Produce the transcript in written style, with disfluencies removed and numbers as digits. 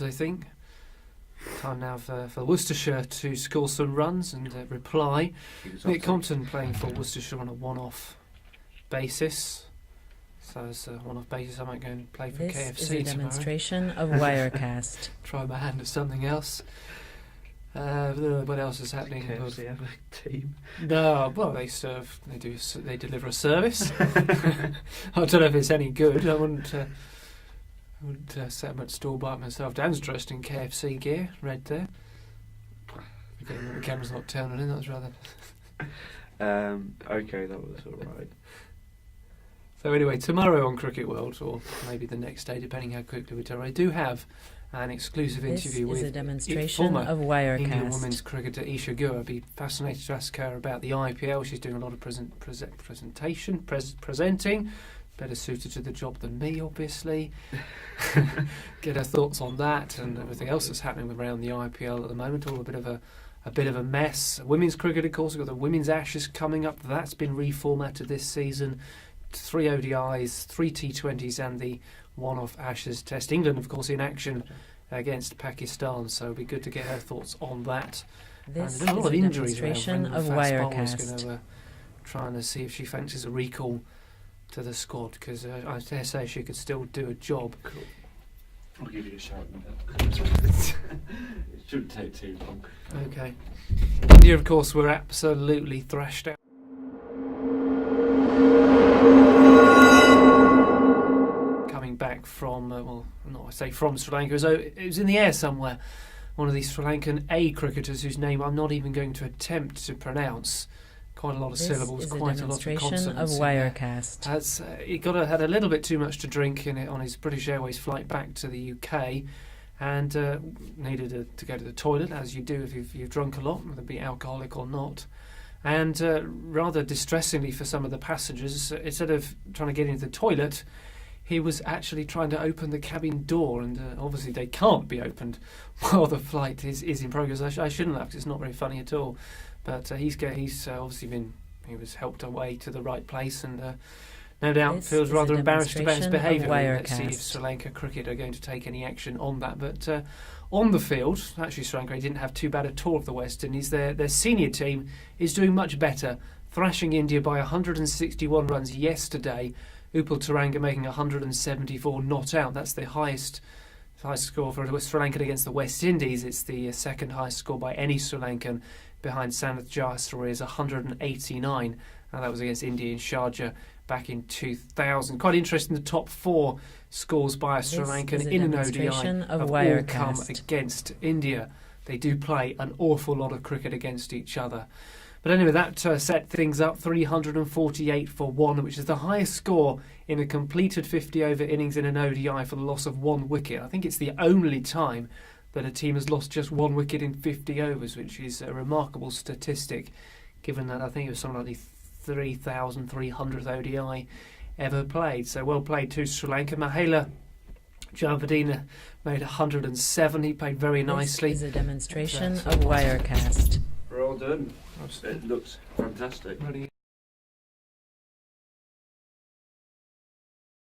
I think. Time now for Worcestershire to score some runs and reply. Nick Compton playing for Worcestershire on a one-off basis. So as a one-off basis, I might go and play for KFC tomorrow. This is a demonstration of Wirecast. Try my hand at something else. What else is happening? KFC have a team. No, well they deliver a service. I don't know if it's any good. I wouldn't set much store by it myself. Dan's dressed in KFC gear, red there. The camera's not turning in. That was rather. Okay, that was all right. So anyway, tomorrow on Cricket World, or maybe the next day, depending how quickly we turn, I do have an exclusive interview with a demonstration former of Wirecast. England women's cricketer Isha Guha. I'd be fascinated to ask her about the IPL. She's doing a lot of presenting, better suited to the job than me, obviously. Get her thoughts on that and everything else that's happening around the IPL at the moment. All a bit of a mess. Women's cricket, of course, we've got the Women's Ashes coming up. That's been reformatted this season. 3 ODIs, 3 T20s and the one-off Ashes Test. England, of course, in action against Pakistan, so it'll be good to get her thoughts on that. This and there's a lot of injuries demonstration around. of Wirecast. Going to trying to see if she fancies a recall to the squad, because I dare say she could still do a job. Cool. I'll give you a shout in a bit. It shouldn't take too long. Okay. India, of course, were absolutely thrashed out. Coming back from, from Sri Lanka, so it was in the air somewhere. One of these Sri Lankan A cricketers whose name I'm not even going to attempt to pronounce. Quite a lot of syllables, quite a lot of consonants. Of Wirecast. He had a little bit too much to drink in it on his British Airways flight back to the UK, and needed to go to the toilet, as you do if you've drunk a lot, whether it be alcoholic or not. And rather distressingly for some of the passengers, instead of trying to get into the toilet, he was actually trying to open the cabin door, and obviously they can't be opened while the flight is in progress. I shouldn't have, 'cause it's not very funny at all. But he's obviously he was helped away to the right place, and no doubt feels rather embarrassed about his behaviour. Let's see if Sri Lanka cricket are going to take any action on that. But on the field, actually Sri Lanka didn't have too bad a tour of the West Indies. Their senior team is doing much better, thrashing India by 161 runs yesterday. Upal Taranga making 174 not out. That's the highest score for Sri Lanka against the West Indies. It's the second highest score by any Sri Lankan, behind Sanath Jayasuriya's 189, and that was against India in Sharjah back in 2000. Quite interesting, the top 4 scores by a Sri Lankan in an ODI have all come against India. They do play an awful lot of cricket against each other. But anyway, that set things up, 348 for 1, which is the highest score in a completed 50-over innings in an ODI for the loss of 1 wicket. I think it's the only time that a team has lost just 1 wicket in 50 overs, which is a remarkable statistic, given that I think it was something like the 3,300th ODI ever played. So well played to Sri Lanka. Mahela Javadina made 107. He played very nicely. This is a demonstration of Wirecast. Well done. It looks fantastic.